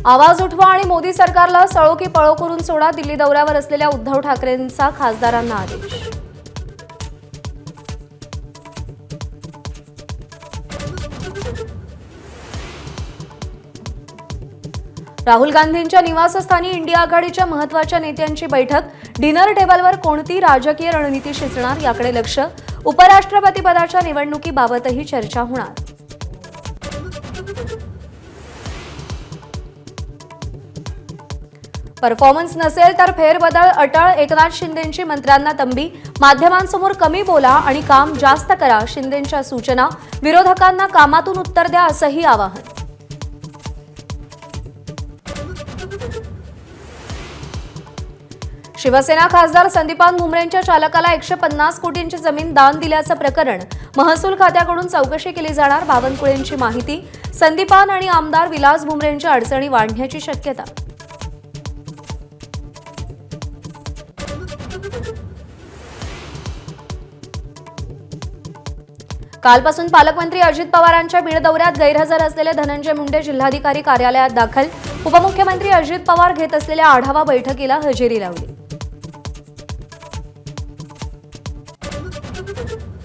आवाज उठवा आणि मोदी सरकारला सळो की पळो करून सोडा, दिल्ली दौऱ्यावर असलेल्या उद्धव ठाकरेंचा खासदारांना आदेश। राहुल गांधींच्या निवासस्थानी इंडिया आघाडीच्या महत्त्वाच्या नेत्यांची बैठक। डिनर टेबलवर कोणती राजकीय रणनीती शिजणार याकडे लक्ष। उपराष्ट्रपती पदाच्या निवडणुकीबाबतही चर्चा होणार। परफॉर्मन्स नसेल तर फेरबदल अटळ, एकनाथ शिंदेंची मंत्र्यांना तंबी। माध्यमांसमोर कमी बोला आणि काम जास्त करा, शिंदेंच्या सूचना। विरोधकांना कामातून उत्तर द्या असंही आवाहन। शिवसेना खासदार संदीपान भुमरेंच्या चालकाला 150 कोटींची जमीन दान दिल्याचं प्रकरण महसूल खात्याकडून चौकशी केली जाणार। बावनकुळेंची माहिती। संदीपान आणि आमदार विलास भुमरेंच्या अडचणी वाढण्याची शक्यता। कालपासून पालकमंत्री अजित पवारांच्या बीड दौऱ्यात गैरहजर असलेले धनंजय मुंडे जिल्हाधिकारी कार्यालयात दाखल। उपमुख्यमंत्री अजित पवार घेत असलेल्या आढावा बैठकीला हजेरी लावली।